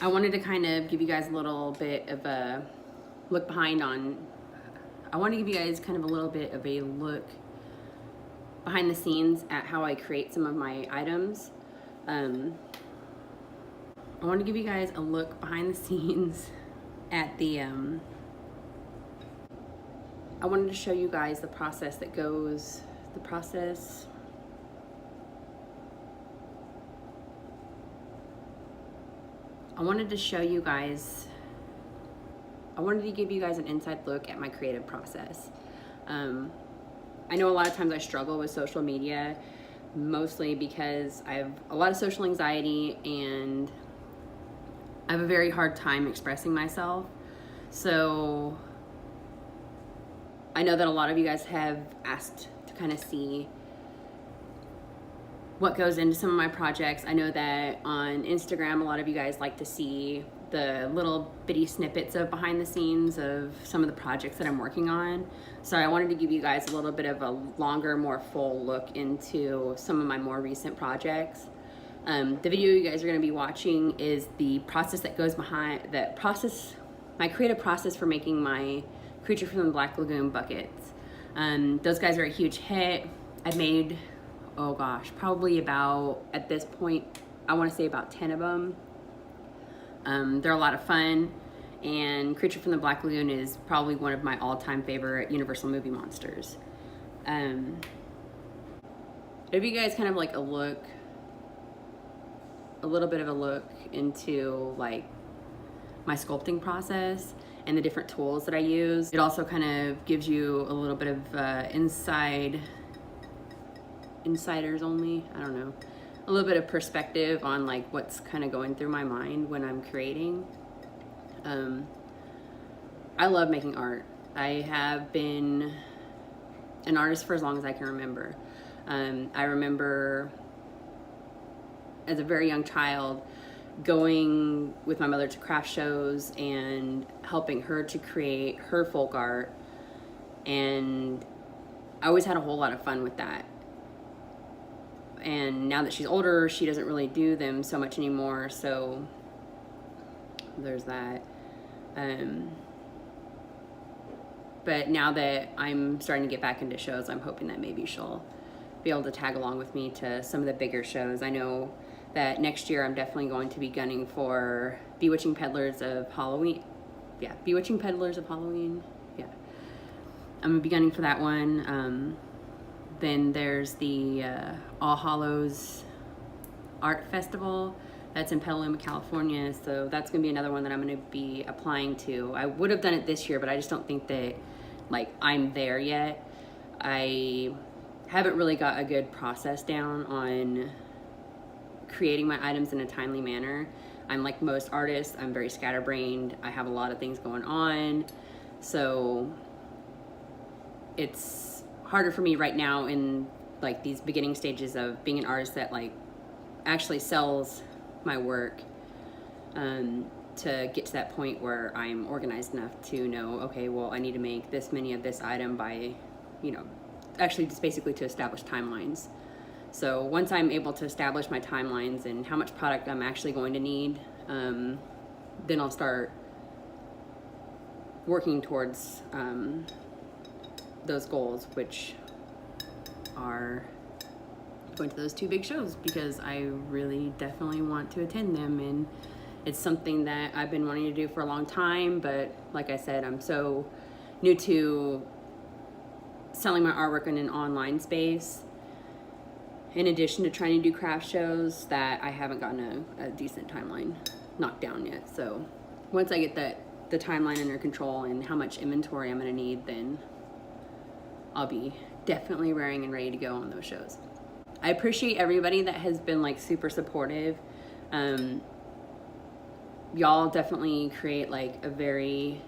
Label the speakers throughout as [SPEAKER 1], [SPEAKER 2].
[SPEAKER 1] I wanted to kind of give you guys a little bit of a look behind on, I want to give you guys kind of a little bit of a look behind the scenes at how I create some of my items. I want to give you guys a look behind the scenes at the, I wanted to show you guys the process that goes, I wanted to show you guys, I wanted to give you guys an inside look at my creative process. I know a lot of times I struggle with social media, mostly because I have a lot of social anxiety and I have a very hard time expressing myself. So I know that a lot of you guys have asked to kind of see what goes into some of my projects. I know that on Instagram, a lot of you guys like to see the little bitty snippets of behind the scenes of some of the projects that I'm working on. So I wanted to give you guys a little bit of a longer, more full look into some of my more recent projects. The video you guys are gonna be watching is the process that goes behind, my creative process for making my Creature from the Black Lagoon buckets. Those guys are a huge hit. I've made, oh gosh, probably about, at this point, I wanna say about 10 of them. They're a lot of fun, and Creature from the Black Lagoon is probably one of my all-time favorite Universal movie monsters. It'll give you guys kind of like a little bit of a look into like my sculpting process and the different tools that I use. It also kind of gives you a little bit of insiders only, I don't know, a little bit of perspective on like what's kind of going through my mind when I'm creating. I love making art. I have been an artist for as long as I can remember. I remember as a very young child going with my mother to craft shows and helping her to create her folk art, and I always had a whole lot of fun with that. And now that she's older, she doesn't really do them so much anymore, so there's that. But now that I'm starting to get back into shows, I'm hoping that maybe she'll be able to tag along with me to some of the bigger shows. I know that next year I'm definitely going to be gunning for Bewitching Peddlers of Halloween. Yeah, Bewitching Peddlers of Halloween. Yeah, I'm gonna be gunning for that one. Then there's the All Hallows Art Festival. That's in Petaluma, California. So that's gonna be another one that I'm gonna be applying to. I would have done it this year, but I just don't think that like I'm there yet. I haven't really got a good process down on creating my items in a timely manner. I'm like most artists, I'm very scatterbrained. I have a lot of things going on. So it's harder for me right now in like these beginning stages of being an artist that like actually sells my work, to get to that point where I'm organized enough to know, okay, well, I need to make this many of this item by, you know, actually just basically to establish timelines. So once I'm able to establish my timelines and how much product I'm actually going to need, then I'll start working towards those goals, which are going to those two big shows, because I really definitely want to attend them, and it's something that I've been wanting to do for a long time. But like I said, I'm so new to selling my artwork in an online space, in addition to trying to do craft shows, that I haven't gotten a decent timeline knocked down yet. So once I get the timeline under control and how much inventory I'm gonna need, then I'll be definitely raring and ready to go on those shows. I appreciate everybody that has been like super supportive. Y'all definitely create like a very,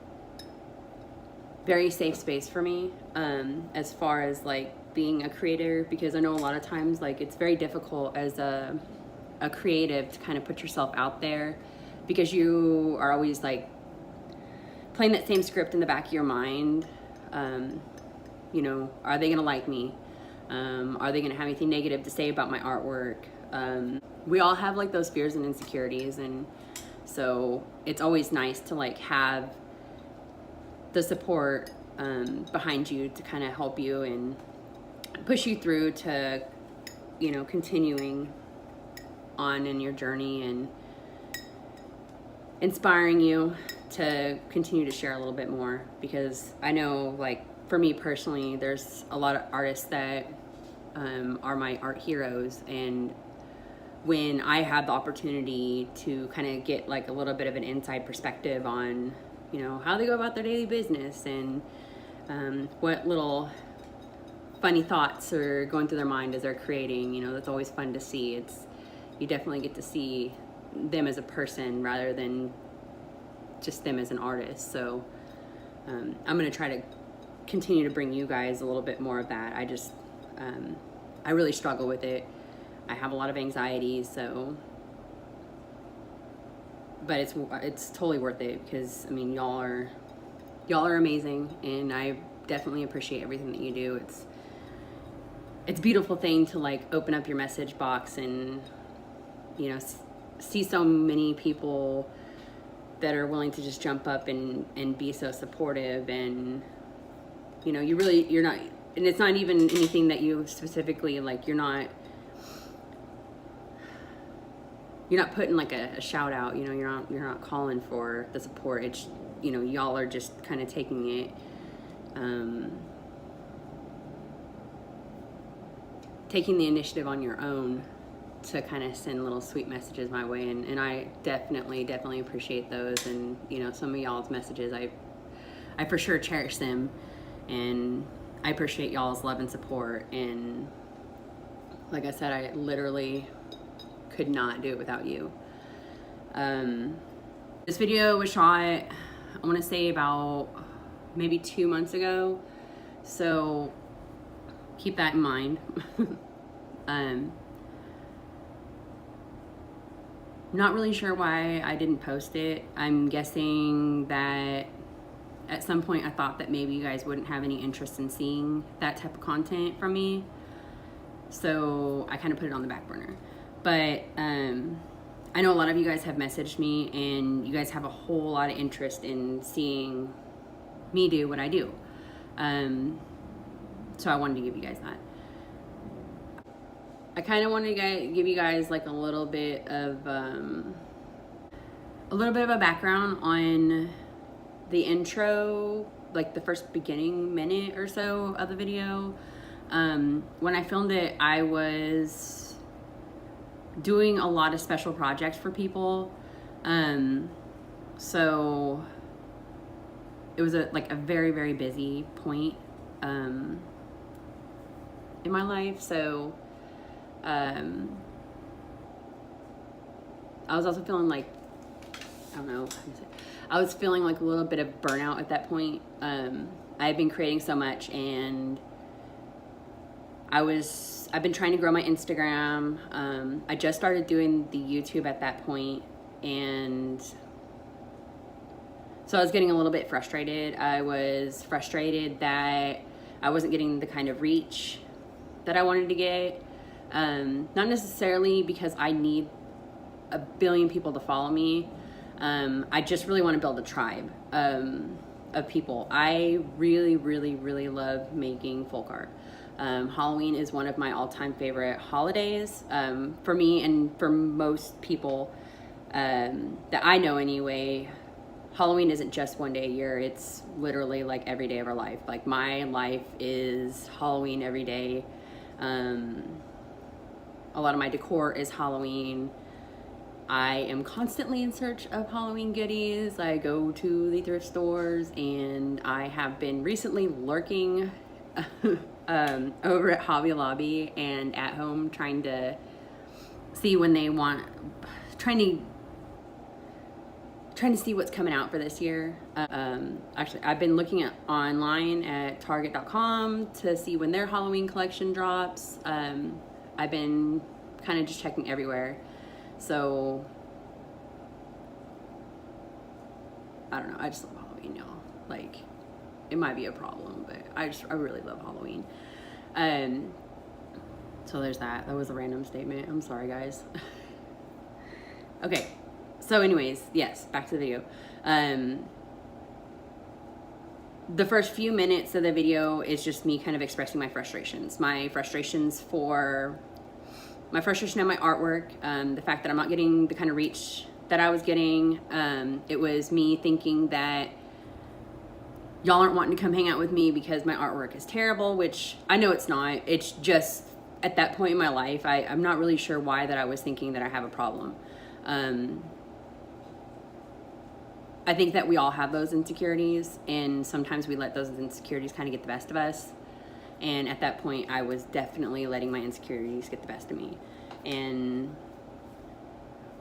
[SPEAKER 1] very safe space for me, as far as like being a creator, because I know a lot of times like it's very difficult as a creative to kind of put yourself out there, because you are always like playing that same script in the back of your mind. You know, are they gonna like me? Are they gonna have anything negative to say about my artwork? We all have like those fears and insecurities, and so it's always nice to like have the support behind you to kind of help you and push you through to, you know, continuing on in your journey and inspiring you to continue to share a little bit more. Because I know, like, for me personally, there's a lot of artists that are my art heroes, and when I had the opportunity to kind of get like a little bit of an inside perspective on, you know, how they go about their daily business and what little funny thoughts are going through their mind as they're creating, you know, that's always fun to see. You definitely get to see them as a person rather than just them as an artist. So I'm going to try to continue to bring you guys a little bit more of that. I really struggle with it. I have a lot of anxiety, so, but it's totally worth it, because I mean, y'all are amazing, and I definitely appreciate everything that you do. It's a beautiful thing to like open up your message box and, you know, see so many people that are willing to just jump up and be so supportive, and, you know, you're not, and it's not even anything that you specifically like, you're not putting like a shout out, you know, you're not calling for the support. It's, you know, y'all are just kind of taking it, taking the initiative on your own to kind of send little sweet messages my way, and I definitely appreciate those. And, you know, some of y'all's messages, I for sure cherish them, and I appreciate y'all's love and support. And like I said, I literally could not do it without you. This video was shot, I want to say about maybe 2 months ago, so keep that in mind. Not really sure why I didn't post it. I'm guessing that at some point I thought that maybe you guys wouldn't have any interest in seeing that type of content from me, so I kind of put it on the back burner. But I know a lot of you guys have messaged me, and you guys have a whole lot of interest in seeing me do what I do. So I wanted to give you guys that. I kind of wanted to give you guys like a little bit of a background on the intro, like the first beginning minute or so of the video. When I filmed it, I was doing a lot of special projects for people, so it was a very, very busy point in my life. So I was also feeling like, I don't know, I was feeling like a little bit of burnout at that point. I had been creating so much, and I've been trying to grow my Instagram. I just started doing the YouTube at that point, and so I was getting a little bit frustrated. I was frustrated that I wasn't getting the kind of reach that I wanted to get. Not necessarily because I need a billion people to follow me. I just really want to build a tribe of people. I really, really, really love making folk art. Halloween is one of my all-time favorite holidays, for me and for most people that I know anyway. Halloween isn't just one day a year, it's literally like every day of our life. Like, my life is Halloween every day. A lot of my decor is Halloween. I am constantly in search of Halloween goodies. I go to the thrift stores, and I have been recently lurking over at Hobby Lobby and at home, trying to see when they want, trying to see what's coming out for this year. Actually, I've been looking at online at Target.com to see when their Halloween collection drops. I've been kind of just checking everywhere. So, I don't know, I just love Halloween, y'all. Like, it might be a problem, but I really love Halloween. So So there's that. That was a random statement. I'm sorry, guys. Okay. So anyways, yes, back to the video. The first few minutes of the video is just me kind of expressing my frustrations. My frustration at my artwork, the fact that I'm not getting the kind of reach that I was getting. It was me thinking that y'all aren't wanting to come hang out with me because my artwork is terrible, which I know it's not. It's just at that point in my life, I'm not really sure why that I was thinking that I have a problem. I think that we all have those insecurities, and sometimes we let those insecurities kind of get the best of us. And at that point, I was definitely letting my insecurities get the best of me. And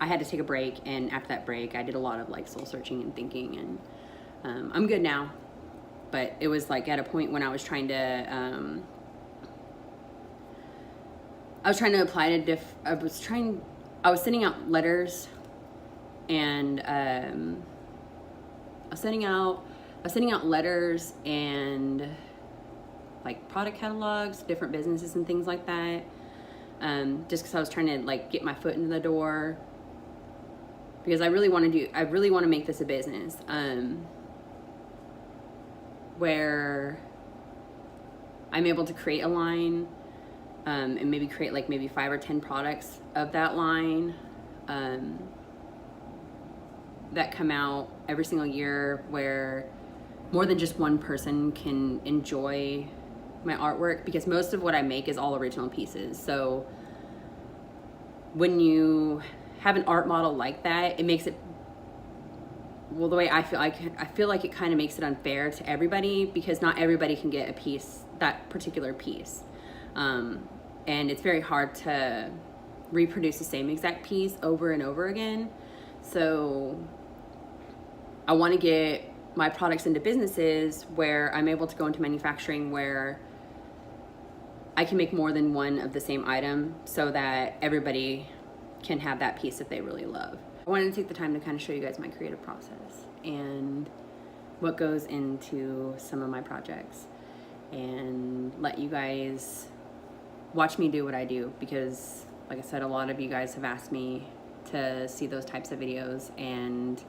[SPEAKER 1] I had to take a break, and after that break, I did a lot of like soul searching and thinking, and I'm good now. But it was like at a point when I was trying to apply to I was sending out letters, and I was sending out letters and like product catalogs, different businesses and things like that. Just because I was trying to like get my foot in the door, because I really want to make this a business, where I'm able to create a line, and maybe create like maybe 5 or 10 products of that line, that come out every single year, where more than just one person can enjoy my artwork, because most of what I make is all original pieces. So when you have an art model like that, it makes it, well, the way I feel like it kind of makes it unfair to everybody, because not everybody can get a piece, that particular piece. And it's very hard to reproduce the same exact piece over and over again. So I want to get my products into businesses where I'm able to go into manufacturing, where I can make more than one of the same item, so that everybody can have that piece that they really love. I wanted to take the time to kind of show you guys my creative process and what goes into some of my projects, and let you guys watch me do what I do, because like I said, a lot of you guys have asked me to see those types of videos, and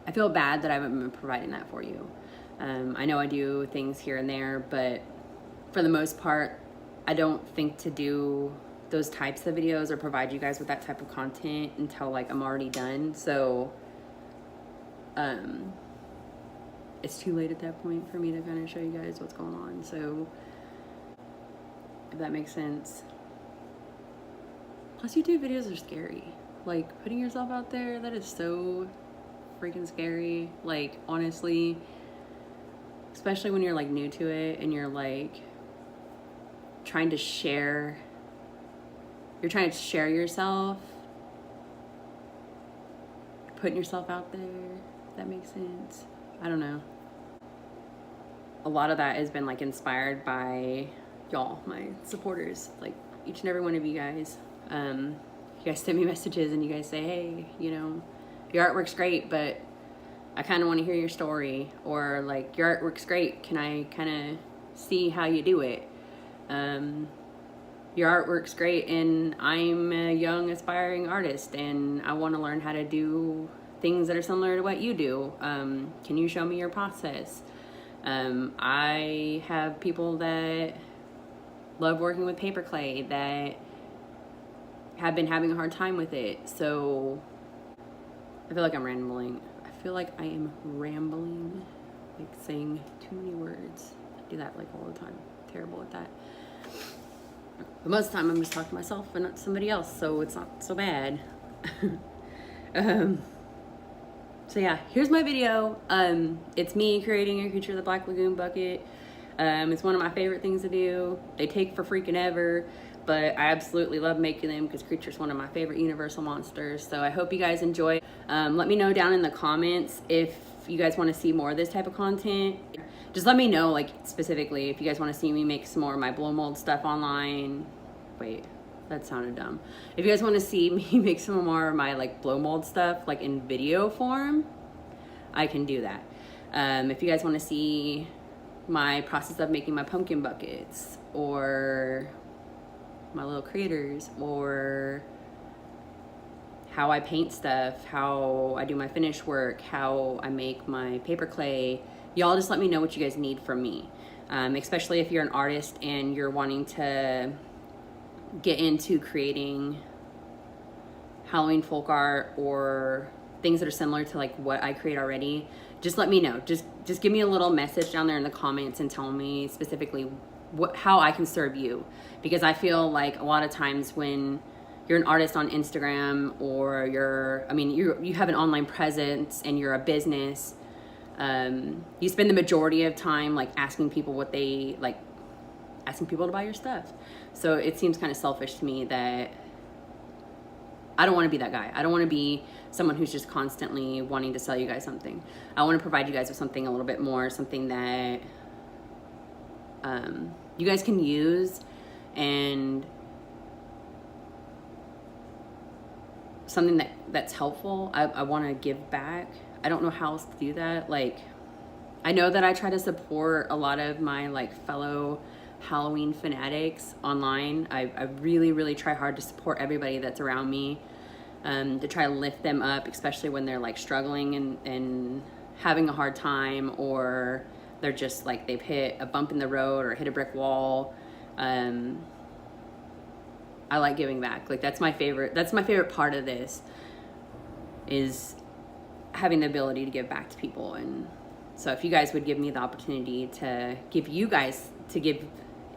[SPEAKER 1] I feel bad that I haven't been providing that for you. I know I do things here and there, but for the most part, I don't think to do those types of videos or provide you guys with that type of content until like I'm already done. So it's too late at that point for me to kind of show you guys what's going on. So if that makes sense. Plus, YouTube videos are scary. Like, putting yourself out there, that is so freaking scary. Like, honestly, especially when you're like new to it and you're like trying to share yourself, putting yourself out there, if that makes sense. I don't know. A lot of that has been like inspired by y'all, my supporters, like each and every one of you guys. You guys send me messages and you guys say, hey, you know, your artwork's great, but I kind of want to hear your story. Or like, your artwork's great, can I kind of see how you do it? Your artwork's great, and I'm a young aspiring artist and I want to learn how to do things that are similar to what you do. Can you show me your process? I have people that love working with paper clay that have been having a hard time with it. So I feel like I'm rambling. I feel like I am rambling, like saying too many words. I do that like all the time. I'm terrible at that. But most of the time I'm just talking to myself and not somebody else, so it's not so bad. So yeah, here's my video. It's me creating a creature of the Black Lagoon bucket. It's one of my favorite things to do. They take for freaking ever, but I absolutely love making them because Creature's one of my favorite universal monsters. So I hope you guys enjoy. Let me know down in the comments if you guys want to see more of this type of content. Just let me know, like, specifically if you guys want to see me make some more of my blow mold stuff online. Wait, that sounded dumb. If you guys want to see me make some more of my like blow mold stuff like in video form, I can do that. If you guys want to see my process of making my pumpkin buckets, or my little craters, or how I paint stuff, how I do my finish work, how I make my paper clay. Y'all just let me know what you guys need from me. Especially if you're an artist and you're wanting to get into creating Halloween folk art or things that are similar to like what I create already. Just let me know. Just give me a little message down there in the comments and tell me specifically how I can serve you. Because I feel like a lot of times when you're an artist on Instagram, or you have an online presence and you're a business, you spend the majority of time like asking people asking people to buy your stuff. So it seems kind of selfish to me that I don't want to be that guy. I don't want to be someone who's just constantly wanting to sell you guys something. I want to provide you guys with something a little bit more, something that you guys can use, and something that's helpful. I want to give back. I don't know how else to do that. Like, I know that I try to support a lot of my like fellow Halloween fanatics online. I really, really try hard to support everybody that's around me, to try to lift them up, especially when they're like struggling and having a hard time, or they're just like they've hit a bump in the road or hit a brick wall. I like giving back. Like that's my favorite part of this, is having the ability to give back to people. And so if you guys would give me the opportunity to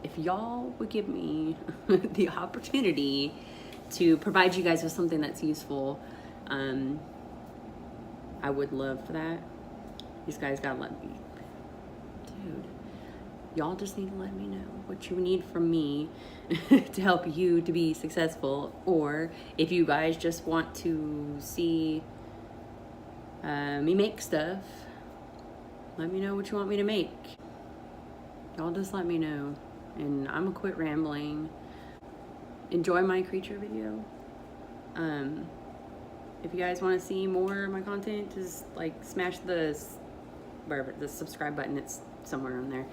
[SPEAKER 1] if y'all would give me the opportunity to provide you guys with something that's useful, I would love for that. These guys gotta let me, dude, y'all just need to let me know what you need from me to help you to be successful. Or if you guys just want to see me make stuff, let me know what you want me to make. Y'all just let me know, and I'm gonna quit rambling. Enjoy my creature video. If you guys want to see more of my content, just like smash the subscribe button. It's somewhere on there.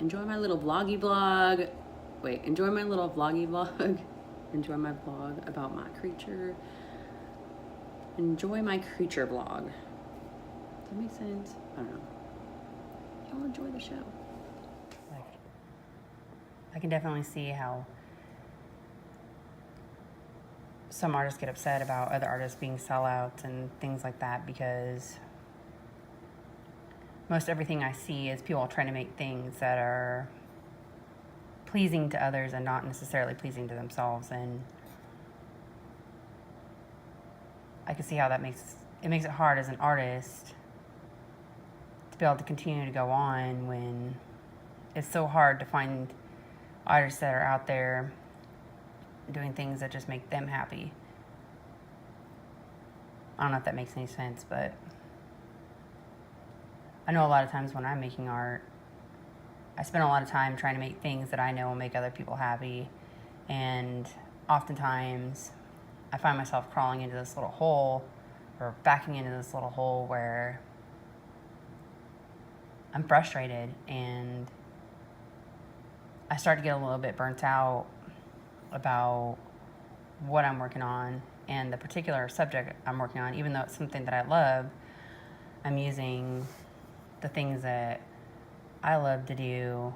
[SPEAKER 1] Enjoy my little vloggy vlog. Enjoy my little vloggy vlog. Enjoy my vlog about my creature. Enjoy my creature vlog. Does that make sense? I don't know. Y'all enjoy the show. Like, I can definitely see how some artists get upset about other artists being sellouts and things like that, because most everything I see is people trying to make things that are pleasing to others and not necessarily pleasing to themselves. And I can see how that makes it hard as an artist to be able to continue to go on when it's so hard to find artists that are out there doing things that just make them happy. I don't know if that makes any sense, but I know a lot of times when I'm making art, I spend a lot of time trying to make things that I know will make other people happy, and oftentimes I find myself crawling into this little hole, or backing into this little hole where I'm frustrated, and I start to get a little bit burnt out about what I'm working on and the particular subject I'm working on. Even though it's something that I love, I'm using the things that I love to do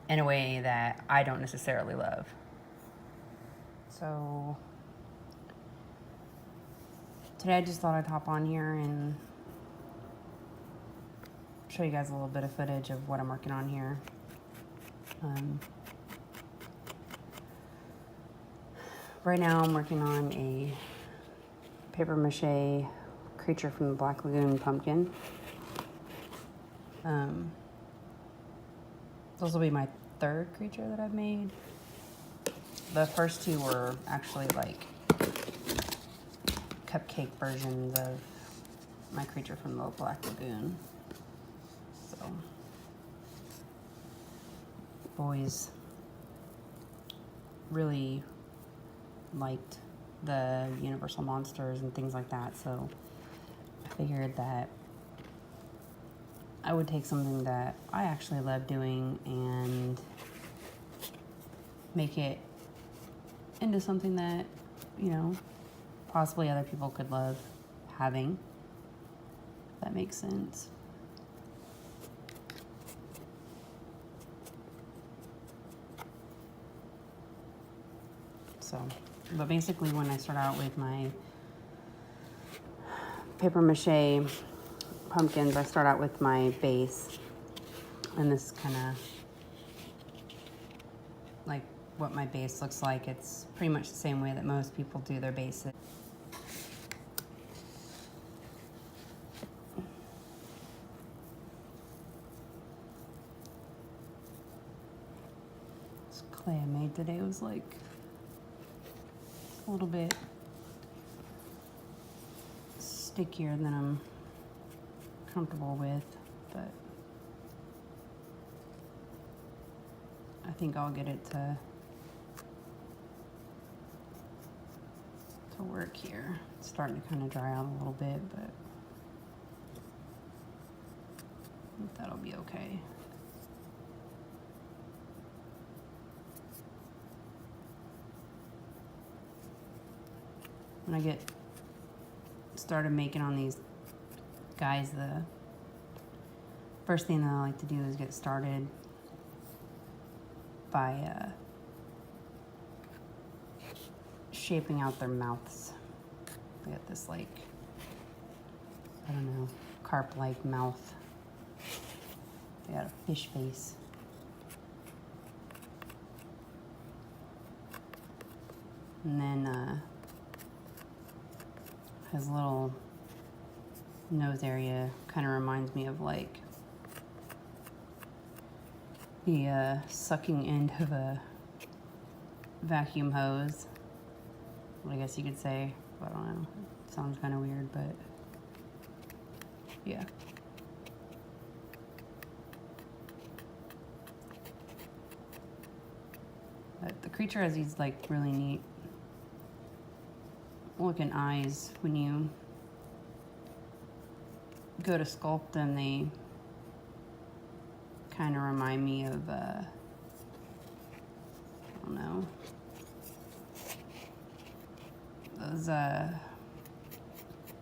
[SPEAKER 1] in a way that I don't necessarily love. So today I just thought I'd hop on here and show you guys a little bit of footage of what I'm working on here. Right now I'm working on a paper mache creature from the Black Lagoon pumpkin. This will be my third creature that I've made. The first two were actually like cupcake versions of my creature from the Black Lagoon. So, boys really liked the Universal monsters and things like that, so I figured that I would take something that I actually love doing and make it into something that, you know, possibly other people could love having. If that makes sense. So, but basically when I start out with my paper mache pumpkins, I start out with my base, and this is kind of like what my base looks like. It's pretty much the same way that most people do their bases. This clay I made today was like a little bit stickier than I'm comfortable with, but I think I'll get it to work here. It's starting to kind of dry out a little bit, but I think that'll be okay. When I get started making on these guys, the first thing that I like to do is get started by shaping out their mouths. They got this, like, I don't know, carp-like mouth. They got a fish face. And then his little nose area kind of reminds me of like the sucking end of a vacuum hose. I guess you could say. I don't know. It sounds kind of weird, but yeah. But the creature has these like really neat looking eyes. When you go to sculpt them, they kind of remind me of I don't know, those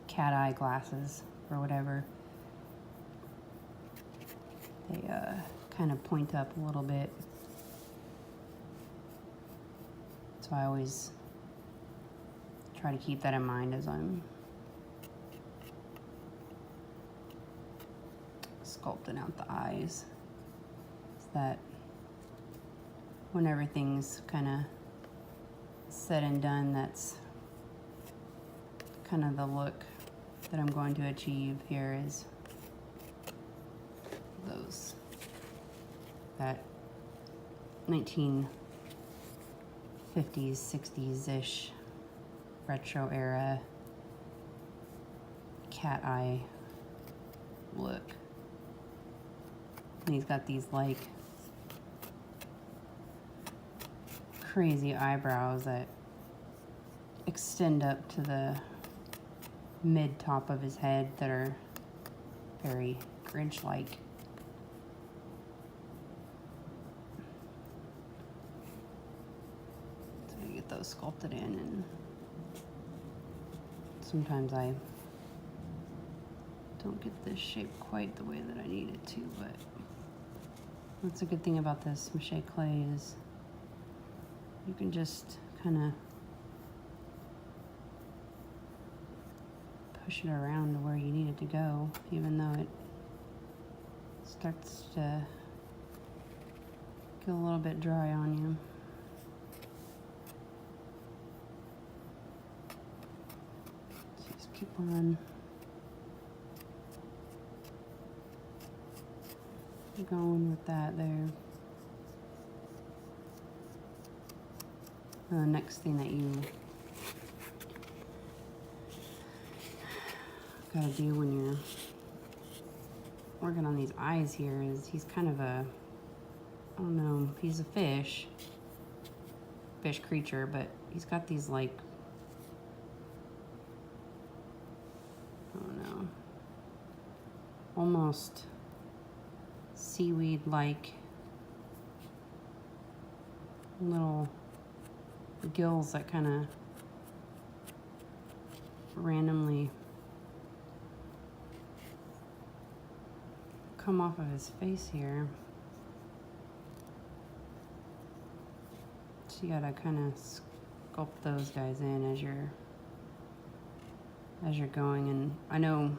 [SPEAKER 1] cat eye glasses or whatever. They kind of point up a little bit, so I always try to keep that in mind as I'm sculpting out the eyes, so that when everything's kind of said and done, that's kind of the look that I'm going to achieve here. Is that 1950s, 60s-ish retro era cat eye look. And he's got these like crazy eyebrows that extend up to the mid top of his head that are very Grinch-like. So I get those sculpted in, and sometimes I don't get this shape quite the way that I need it to, but that's a good thing about this mache clay is you can just kind of push it around to where you need it to go, even though it starts to get a little bit dry on you. So just keep on going with that there. The next thing that you gotta do when you're working on these eyes here is he's kind of a, I don't know, he's a fish creature, but he's got these like, I don't know, almost
[SPEAKER 2] seaweed-like little gills that kind of randomly come off of his face here. So you gotta kind of sculpt those guys in as you're going. And I know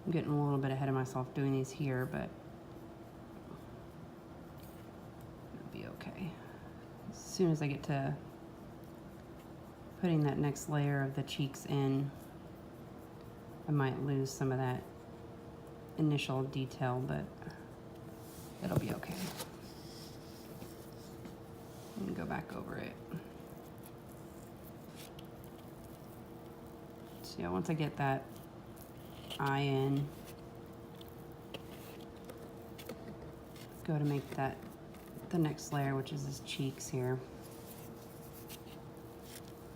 [SPEAKER 2] I'm getting a little bit ahead of myself doing these here, but it'll be okay. As soon as I get to putting that next layer of the cheeks in, I might lose some of that initial detail, but it'll be okay. Let me go back over it. So yeah, once I get that eye in, go to make that the next layer, which is his cheeks here.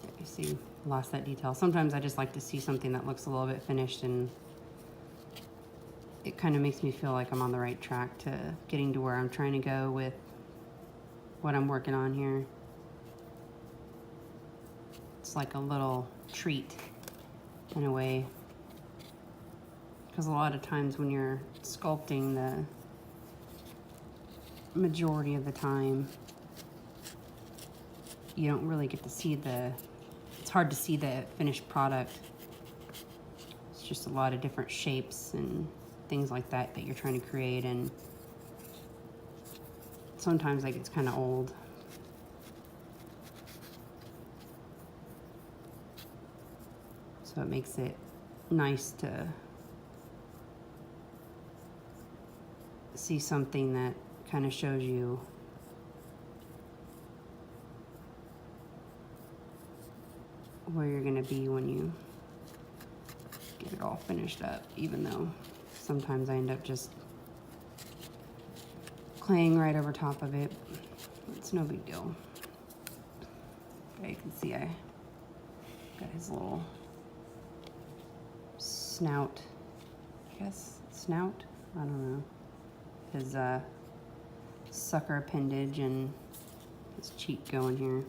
[SPEAKER 2] Yeah, you see, lost that detail. Sometimes I just like to see something that looks a little bit finished, and it kind of makes me feel like I'm on the right track to getting to where I'm trying to go with what I'm working on here. It's like a little treat in a way, because a lot of times when you're sculpting, the majority of the time you don't really get to see it's hard to see the finished product. It's just a lot of different shapes and things like that you're trying to create, and sometimes that gets kind of old. So it makes it nice to see something that kind of shows you where you're going to be when you get it all finished up, even though sometimes I end up just claying right over top of it. It's no big deal. Okay, you can see I got his little snout, I guess, snout? I don't know. His sucker appendage and his cheek going here.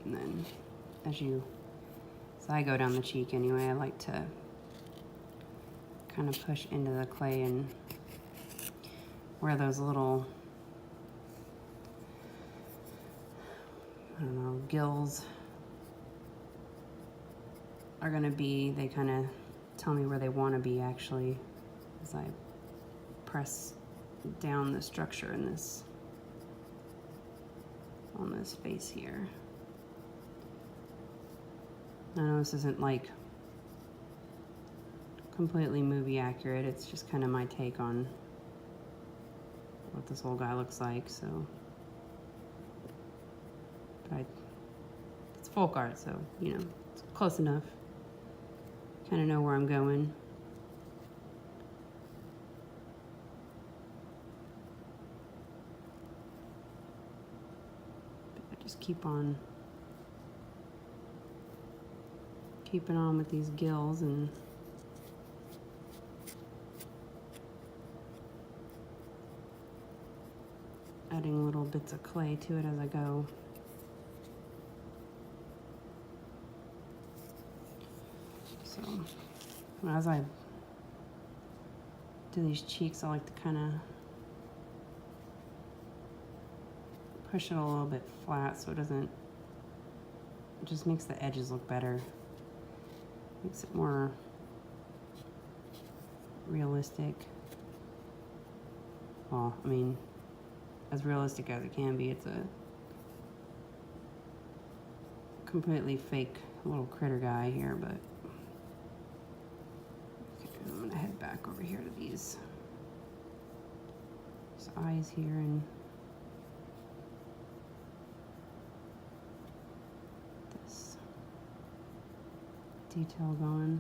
[SPEAKER 2] And then as I go down the cheek anyway, I like to kind of push into the clay, and where those little, I don't know, gills are gonna be, they kind of tell me where they want to be actually, as I press down the structure in this, on this face here. I know this isn't like completely movie accurate, it's just kind of my take on what this whole guy looks like, so. But it's folk art, so, you know, it's close enough. Kind of know where I'm going. But I just keep on keeping on with these gills and adding little bits of clay to it as I go. So as I do these cheeks, I like to kind of push it a little bit flat so it doesn't, it just makes the edges look better. Makes it more realistic. Well, I mean, as realistic as it can be. It's a completely fake little critter guy here, but okay, I'm gonna head back over here to these eyes here and this detail going.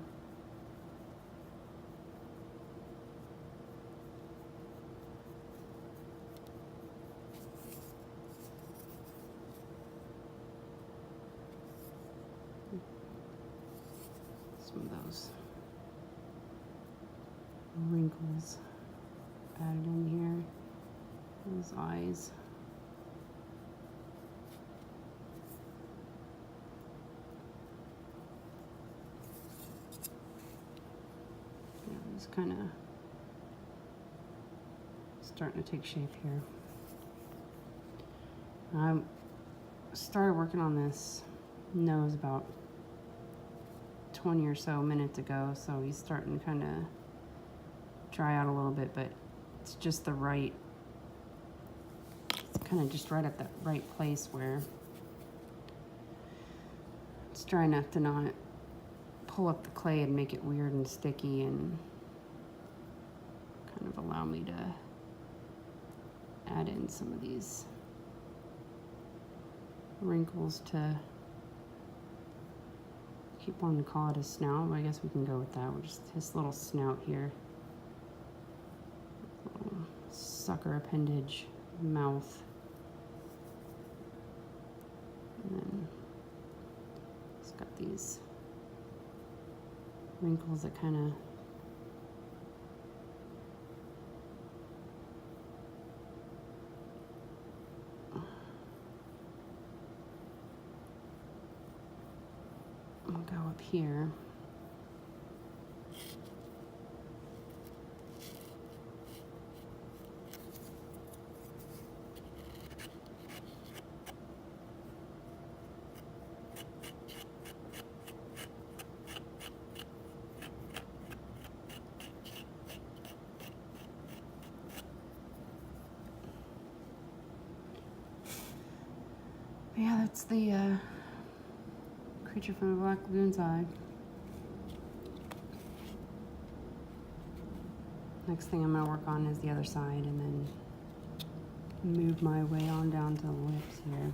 [SPEAKER 2] those wrinkles added in here. Those eyes. Yeah, just kind of starting to take shape here. I started working on this nose about 20 or so minutes ago, so he's starting to kind of dry out a little bit, but it's just the right, it's kind of just right at that right place where it's dry enough to not pull up the clay and make it weird and sticky, and kind of allow me to add in some of these wrinkles to keep wanting to call it a snout, but I guess we can go with that. We're just his little snout here. Little sucker appendage mouth. And then it's got these wrinkles that kind of go up here. But yeah, that's the creature from the Black Lagoon's eye. Next thing I'm going to work on is the other side, and then move my way on down to the lips here.